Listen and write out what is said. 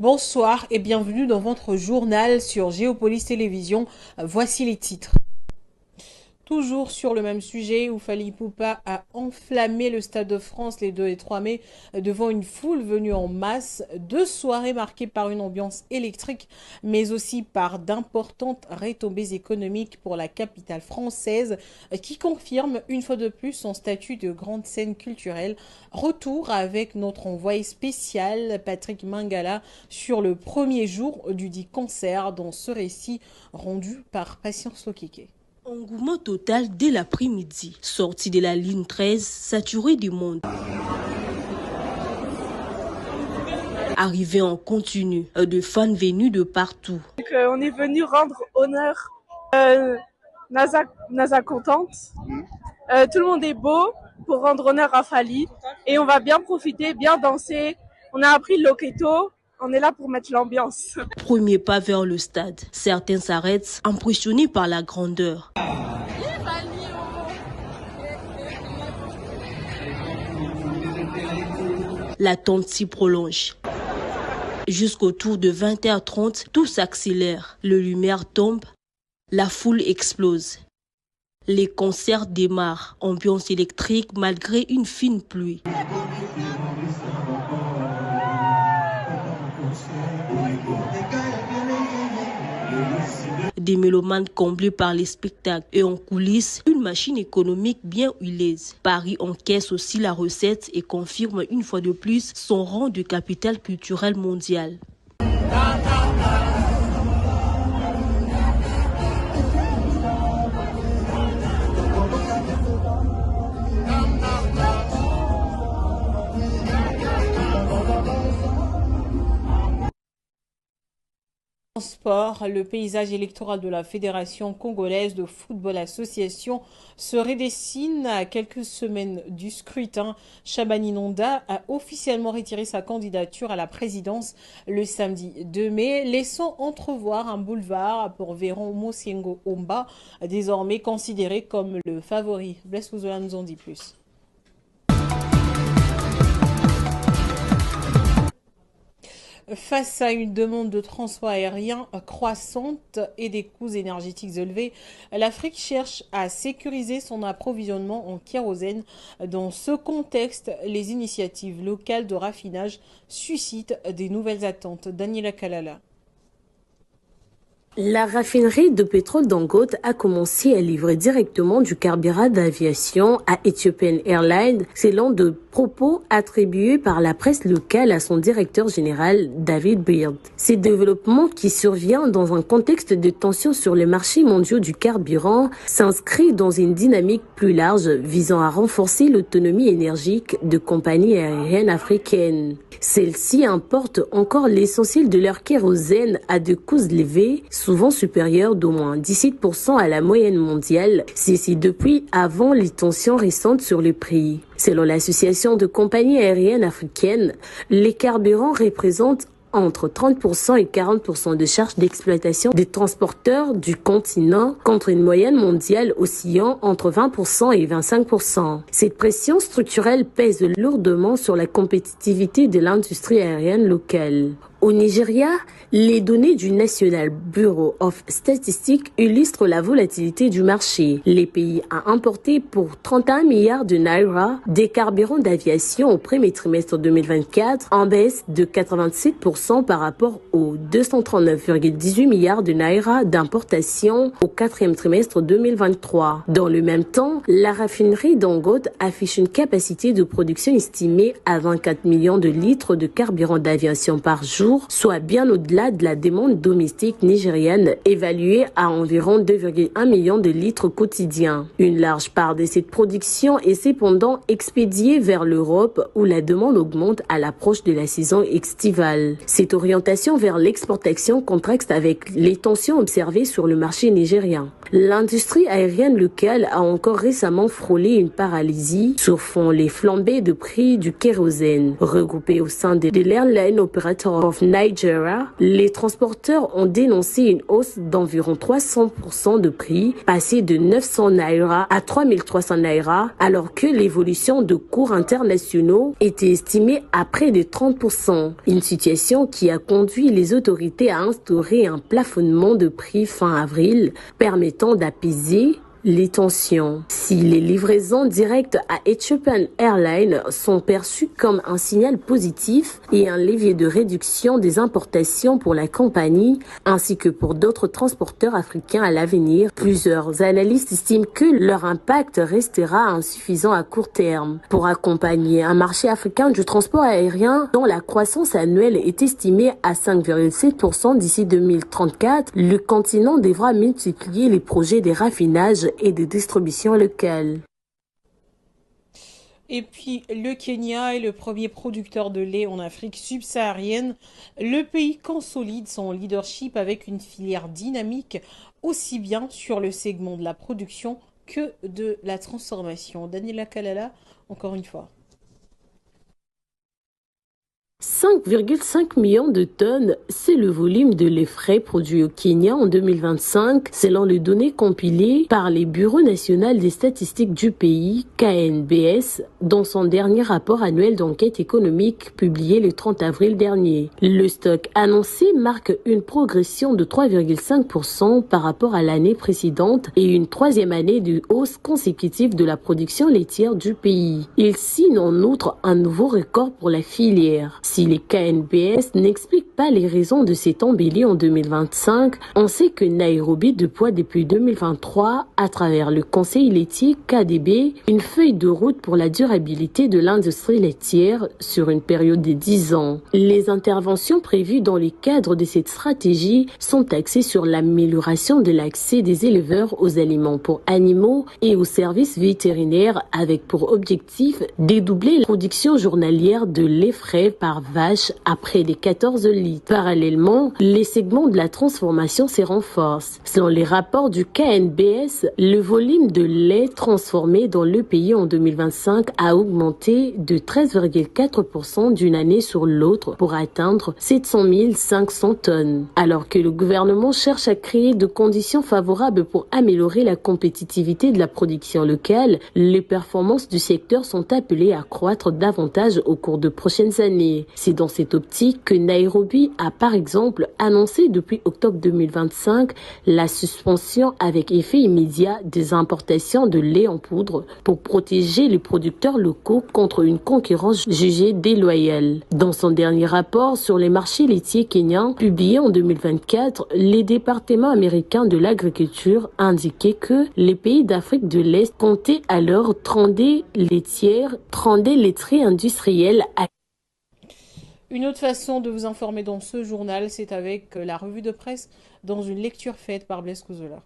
Bonsoir et bienvenue dans votre journal sur Géopolis Télévision. Voici les titres. Toujours sur le même sujet, Oufali Poupa a enflammé le Stade de France les 2 et 3 mai devant une foule venue en masse. 2 soirées marquées par une ambiance électrique, mais aussi par d'importantes retombées économiques pour la capitale française qui confirme une fois de plus son statut de grande scène culturelle. Retour avec notre envoyé spécial Patrick Mangala sur le premier jour du dit concert dans ce récit rendu par Patience Lokeke. Engouement total dès l'après-midi. Sortie de la ligne 13, saturée du monde. Arrivée en continu, de fans venus de partout. Donc, on est venu rendre honneur Naza contente. Tout le monde est beau pour rendre honneur à Fally. Et on va bien profiter, bien danser. On a appris le loketo. On est là pour mettre l'ambiance. Premier pas vers le stade. Certains s'arrêtent, impressionnés par la grandeur. L'attente s'y prolonge. Jusqu'autour de 20h30, tout s'accélère. Les lumières tombent, la foule explose. Les concerts démarrent, ambiance électrique malgré une fine pluie. Des mélomanes comblés par les spectacles et en coulisses, une machine économique bien huileuse. Paris encaisse aussi la recette et confirme une fois de plus son rang de capitale culturelle mondiale. En sport, le paysage électoral de la Fédération congolaise de football association se redessine à quelques semaines du scrutin. Chabani Nonda a officiellement retiré sa candidature à la présidence le samedi 2 mai, laissant entrevoir un boulevard pour Véron Mosengo Omba, désormais considéré comme le favori. Blaise Ouzola nous en dit plus. Face à une demande de transport aérien croissante et des coûts énergétiques élevés, l'Afrique cherche à sécuriser son approvisionnement en kérosène. Dans ce contexte, les initiatives locales de raffinage suscitent des nouvelles attentes. Daniela Kalala. La raffinerie de pétrole Dangote a commencé à livrer directement du carburant d'aviation à Ethiopian Airlines, selon de propos attribués par la presse locale à son directeur général David Beard. Ces développements qui surviennent dans un contexte de tension sur les marchés mondiaux du carburant s'inscrivent dans une dynamique plus large visant à renforcer l'autonomie énergique de compagnies aériennes africaines. Celles-ci importent encore l'essentiel de leur kérosène à des coûts élevés, souvent supérieurs d'au moins 17% à la moyenne mondiale, ceci depuis avant les tensions récentes sur les prix. Selon l'association de compagnies aériennes africaines, les carburants représentent entre 30% et 40% de charges d'exploitation des transporteurs du continent contre une moyenne mondiale oscillant entre 20% et 25%. Cette pression structurelle pèse lourdement sur la compétitivité de l'industrie aérienne locale. Au Nigeria, les données du National Bureau of Statistics illustrent la volatilité du marché. Les pays ont importé pour 31 milliards de naira des carburants d'aviation au premier trimestre 2024, en baisse de 87% par rapport aux 239,18 milliards de naira d'importation au quatrième trimestre 2023. Dans le même temps, la raffinerie Dangote affiche une capacité de production estimée à 24 millions de litres de carburant d'aviation par jour, soit bien au-delà de la demande domestique nigérienne évaluée à environ 2,1 millions de litres quotidiens. Une large part de cette production est cependant expédiée vers l'Europe où la demande augmente à l'approche de la saison estivale. Cette orientation vers l'exportation contraste avec les tensions observées sur le marché nigérien. L'industrie aérienne locale a encore récemment frôlé une paralysie sur fond les flambées de prix du kérosène. Regroupée au sein de l'Airline Operator of Nigeria, les transporteurs ont dénoncé une hausse d'environ 300% de prix, passé de 900 naira à 3300 naira, alors que l'évolution de cours internationaux était estimée à près de 30%. Une situation qui a conduit les autorités à instaurer un plafonnement de prix fin avril, permettant d'apaiser les tensions. Si les livraisons directes à Ethiopian Airlines sont perçues comme un signal positif et un levier de réduction des importations pour la compagnie, ainsi que pour d'autres transporteurs africains à l'avenir, plusieurs analystes estiment que leur impact restera insuffisant à court terme. Pour accompagner un marché africain du transport aérien dont la croissance annuelle est estimée à 5,7% d'ici 2034, le continent devra multiplier les projets de raffinage et de distribution locale. Et puis, le Kenya est le premier producteur de lait en Afrique subsaharienne. Le pays consolide son leadership avec une filière dynamique, aussi bien sur le segment de la production que de la transformation. Daniela Kalala, encore une fois. 5,5 millions de tonnes, c'est le volume de lait frais produit au Kenya en 2025, selon les données compilées par le Bureau national des statistiques du pays, KNBS, dans son dernier rapport annuel d'enquête économique publié le 30 avril dernier. Le stock annoncé marque une progression de 3,5% par rapport à l'année précédente et une troisième année de hausse consécutive de la production laitière du pays. Il signe en outre un nouveau record pour la filière. Si les KNBS n'expliquent pas les raisons de cette embellie en 2025, on sait que Nairobi déploie depuis 2023, à travers le Conseil laitier KDB, une feuille de route pour la durabilité de l'industrie laitière sur une période de 10 ans. Les interventions prévues dans le cadre de cette stratégie sont axées sur l'amélioration de l'accès des éleveurs aux aliments pour animaux et aux services vétérinaires, avec pour objectif de doubler la production journalière de lait frais par vache à près de 14 litres. Parallèlement, les segments de la transformation se renforcent. Selon les rapports du KNBS, le volume de lait transformé dans le pays en 2025 a augmenté de 13,4% d'une année sur l'autre pour atteindre 700 500 tonnes. Alors que le gouvernement cherche à créer de conditions favorables pour améliorer la compétitivité de la production locale, les performances du secteur sont appelées à croître davantage au cours de prochaines années. C'est dans cette optique que Nairobi a par exemple annoncé depuis octobre 2025 la suspension avec effet immédiat des importations de lait en poudre pour protéger les producteurs locaux contre une concurrence jugée déloyale. Dans son dernier rapport sur les marchés laitiers kenyans publié en 2024, les départements américains de l'agriculture indiquaient que les pays d'Afrique de l'Est comptaient alors 32 laiteries industrielles. Une autre façon de vous informer dans ce journal, c'est avec la revue de presse dans une lecture faite par Blaise Couzola.